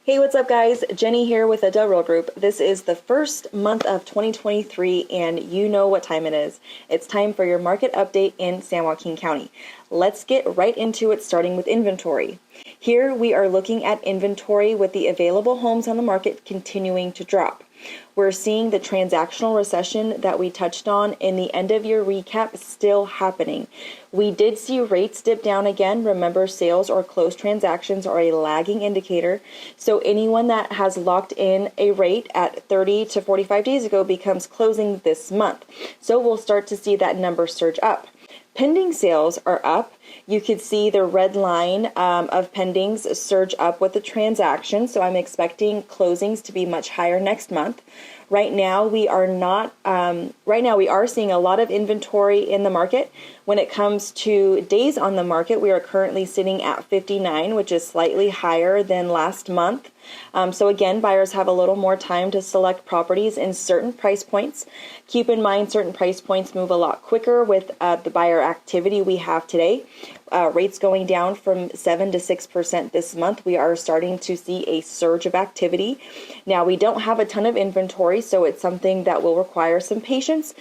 Hey, what's up, guys? Jenny here with the Del Real Group. This is the first month of 2023, and you know what time it is. It's time for your market update in San Joaquin County. Let's get right into it, starting with inventory. Here we are looking at inventory with the available homes on the market continuing to drop. We're seeing the transactional recession that we touched on in the end of year recap still happening. We did see rates dip down again. Remember, sales or closed transactions are a lagging indicator. So anyone that has locked in a rate at 30 to 45 days ago becomes closing this month. So we'll start to see that number surge up. Pending sales are up. You could see the red line of pendings surge up with the transaction. So I'm expecting closings to be much higher next month. Right now, we are seeing a lot of inventory in the market. When it comes to days on the market, we are currently sitting at 59, which is slightly higher than last month. So again, buyers have a little more time to select properties in certain price points. Keep in mind, certain price points move a lot quicker with the buyer activity we have today. Rates going down from 7 to 6% this month. We are starting to see a surge of activity. Now, we don't have a ton of inventory, so it's something that will require some patience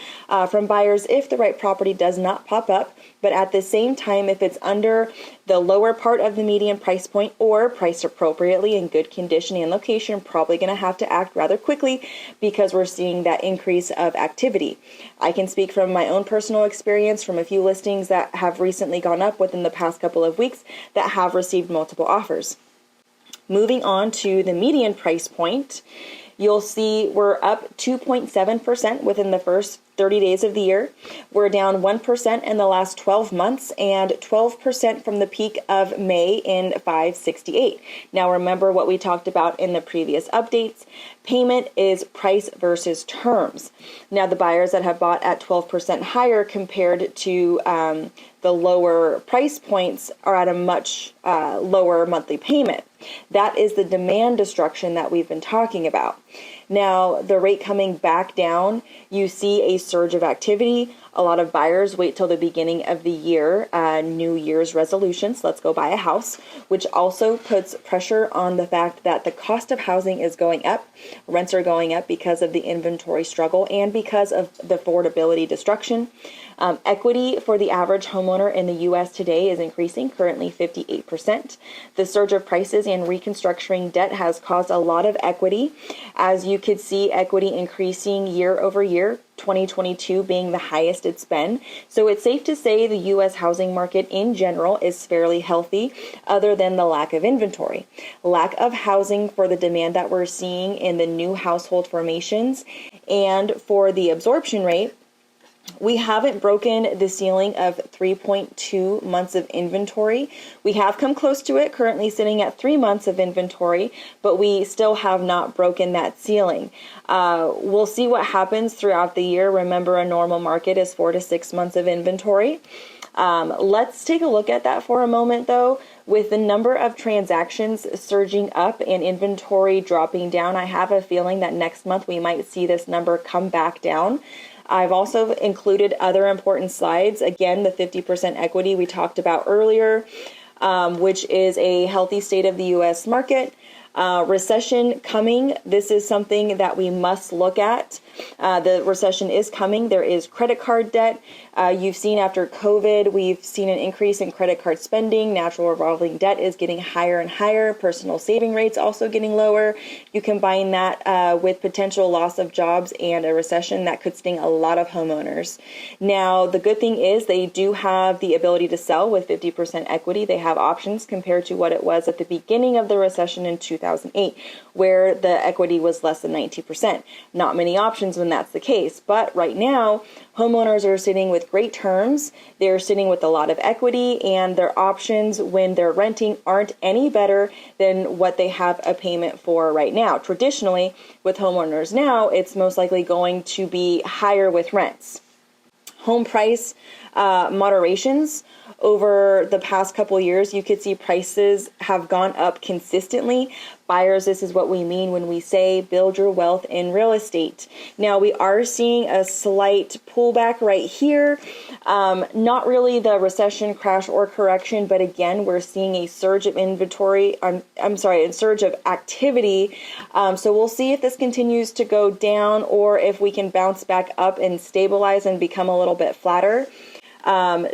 from buyers if the right property does not pop up. But at the same time, if it's under the lower part of the median price point or priced appropriately in good condition and location, probably going to have to act rather quickly because we're seeing that increase of activity. I can speak from my own personal experience from a few listings that have recently gone up within the past couple of weeks that have received multiple offers. Moving on to the median price point, you'll see we're up 2.7% within the first 30 days of the year. We're down 1% in the last 12 months and 12% from the peak of May in 568. Now remember what we talked about in the previous updates. Payment is price versus terms. Now the buyers that have bought at 12% higher compared to the lower price points are at a much lower monthly payment. That is the demand destruction that we've been talking about. Now, the rate coming back down, you see a surge of activity. A lot of buyers wait till the beginning of the year, New Year's resolutions, let's go buy a house, which also puts pressure on the fact that the cost of housing is going up. Rents are going up because of the inventory struggle and because of the affordability destruction. Equity for the average homeowner in the U.S. today is increasing, currently 58%. The surge of prices and reconstructing debt has caused a lot of equity. As you could see, equity increasing year over year, 2022 being the highest it's been. So it's safe to say the U.S. housing market in general is fairly healthy, other than the lack of inventory. Lack of housing for the demand that we're seeing in the new household formations and for the absorption rate. We haven't broken the ceiling of 3.2 months of inventory. We have come close to it, currently sitting at 3 months of inventory, but we still have not broken that ceiling. We'll see what happens throughout the year. Remember, a normal market is 4 to 6 months of inventory. Let's take a look at that for a moment, though. With the number of transactions surging up and inventory dropping down, I have a feeling that next month we might see this number come back down. I've also included other important slides. Again, the 50% equity we talked about earlier, which is a healthy state of the U.S. market. Recession coming. This is something that we must look at. The recession is coming. There is credit card debt. You've seen after COVID, we've seen an increase in credit card spending. Natural revolving debt is getting higher and higher. Personal saving rates also getting lower. You combine that with potential loss of jobs and a recession that could sting a lot of homeowners. Now, the good thing is they do have the ability to sell with 50% equity. They have options compared to what it was at the beginning of the recession in 2008, where the equity was less than 90%. Not many options when that's the case. But right now, homeowners are sitting with great terms. They're sitting with a lot of equity, and their options when they're renting aren't any better than what they have a payment for right now. Traditionally, with homeowners now, it's most likely going to be higher with rents. Home price moderations over the past couple years, you could see prices have gone up consistently, Buyers, this is what we mean when we say build your wealth in real estate. Now, we are seeing a slight pullback right here. Not really the recession, crash, or correction, but again, we're seeing a surge of inventory. A surge of activity. So we'll see if this continues to go down or if we can bounce back up and stabilize and become a little bit flatter.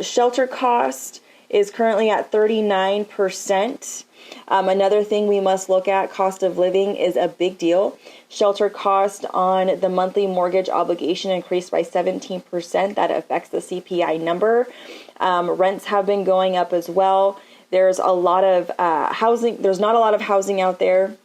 Shelter cost is currently at 39%. Another thing we must look at, cost of living is a big deal. Shelter cost on the monthly mortgage obligation increased by 17%. That affects the CPI number. Rents have been going up as well. There's a lot of housing. There's not a lot of housing out there.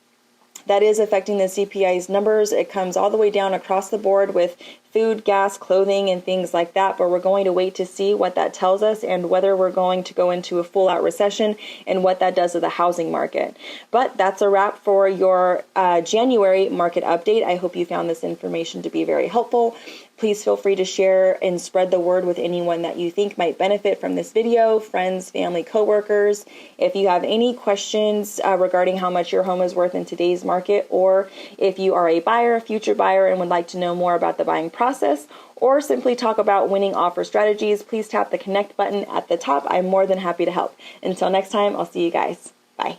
That is affecting the CPI's numbers. It comes all the way down across the board with food, gas, clothing, and things like that. But we're going to wait to see what that tells us and whether we're going to go into a full-out recession and what that does to the housing market. But that's a wrap for your January market update. I hope you found this information to be very helpful. Please feel free to share and spread the word with anyone that you think might benefit from this video, friends, family, coworkers. If you have any questions regarding how much your home is worth in today's market, or if you are a buyer, a future buyer, and would like to know more about the buying process, or simply talk about winning offer strategies, please tap the connect button at the top. I'm more than happy to help. Until next time, I'll see you guys. Bye.